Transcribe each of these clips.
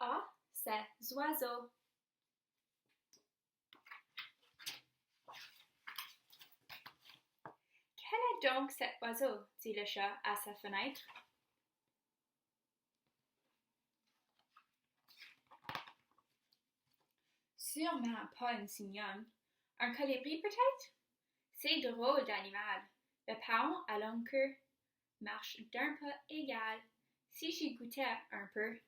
Ah, ces oiseaux. Quel est donc cet oiseau? Dit le chat à sa fenêtre. Sûrement pas une cigogne. Un colibri peut-être? C'est drôle d'animal. Le paon à longue queue marche d'un pas égal. Si j'y goûtais un peu.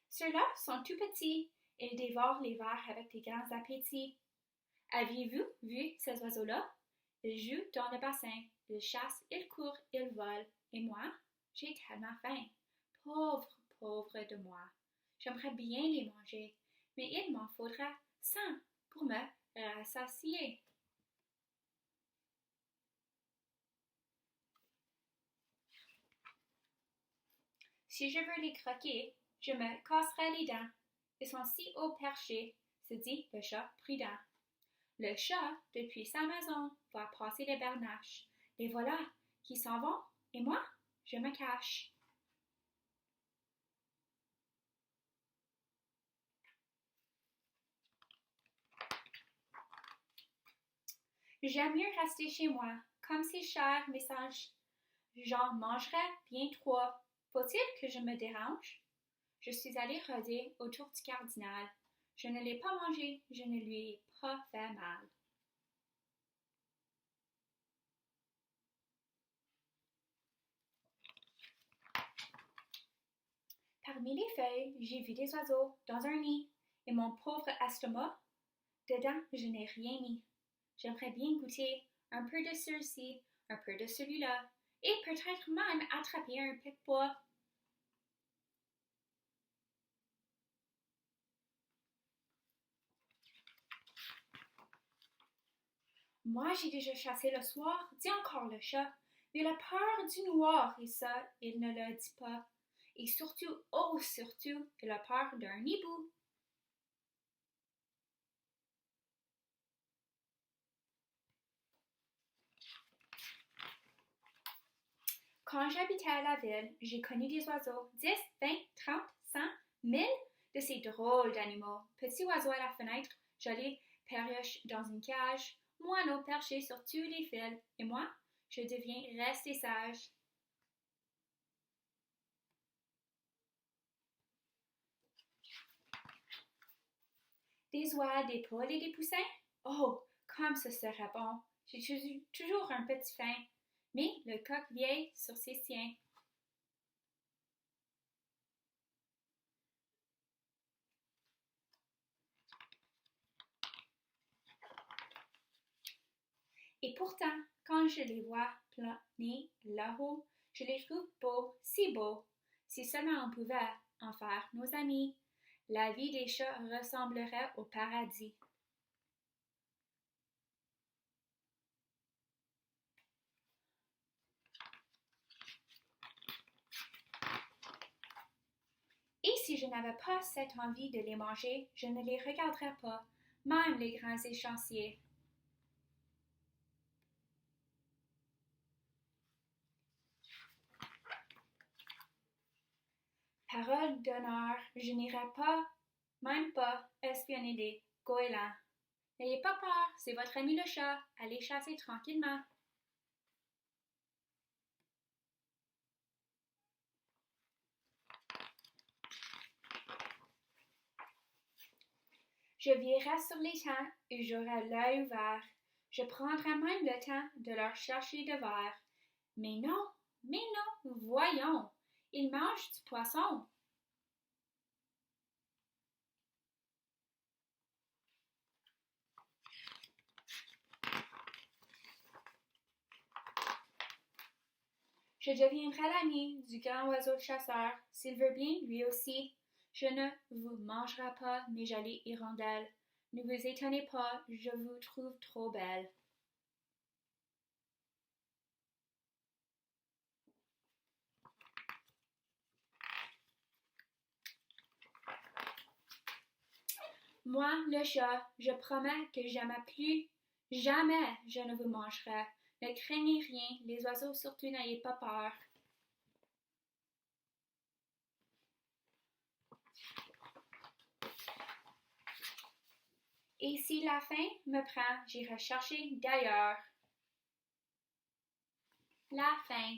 Ceux-là sont tout petits. Ils dévorent les vers avec des grands appétits. Aviez-vous vu ces oiseaux-là? Ils jouent dans le bassin. Ils chassent, ils courent, ils volent. Et moi, j'ai tellement faim. Pauvre, pauvre de moi. J'aimerais bien les manger, mais il m'en faudra 100 pour me rassasier. Si je veux les croquer, je me casserai les dents. Ils sont si haut perchés, se dit le chat prudent. Le chat, depuis sa maison, va passer les bernaches. Les voilà qui s'en vont, et moi, je me cache. J'aime mieux rester chez moi, comme ces chers messages. J'en mangerai bien 3. Faut-il que je me dérange? Je suis allée rôder autour du cardinal. Je ne l'ai pas mangé, je ne lui ai pas fait mal. Parmi les feuilles, j'ai vu des oiseaux dans un nid, et mon pauvre estomac, dedans, je n'ai rien mis. J'aimerais bien goûter un peu de ceux-ci, un peu de celui-là, et peut-être même attraper un pic-bois. Moi, j'ai déjà chassé le soir, dit encore le chat, mais la peur du noir, et ça, il ne le dit pas. Et surtout, oh surtout, il a peur d'un hibou. Quand j'habitais à la ville, j'ai connu des oiseaux, 10, 20, 30, 100, 1000 de ces drôles d'animaux. Petits oiseaux à la fenêtre, jolis perruches dans une cage, moineaux perchés sur tous les fils, et moi, je deviens rester sage. Des oies, des poules et des poussins? Oh, comme ce serait bon! J'ai toujours un petit faim, mais le coq vieille sur ses siens. Et pourtant, quand je les vois planer là-haut, je les trouve beaux, si beaux. Si seulement on pouvait en faire nos amis, la vie des chats ressemblerait au paradis. Et si je n'avais pas cette envie de les manger, je ne les regarderais pas, même les grands échanciers. Parole d'honneur, je n'irai pas, même pas, espionner des goélands. N'ayez pas peur, c'est votre ami le chat, allez chasser tranquillement. Je veillerai sur les temps et j'aurai l'œil ouvert. Je prendrai même le temps de leur chercher de verre. Mais non, voyons, ils mangent du poisson. Je deviendrai l'ami du grand oiseau chasseur, s'il veut bien, lui aussi. Je ne vous mangerai pas, mes jolies hirondelles. Ne vous étonnez pas, je vous trouve trop belle. Moi, le chat, je promets que jamais plus Jamais je ne vous mangerai. Ne craignez rien, les oiseaux surtout n'ayez pas peur. Et si la faim me prend, j'irai chercher d'ailleurs. La faim.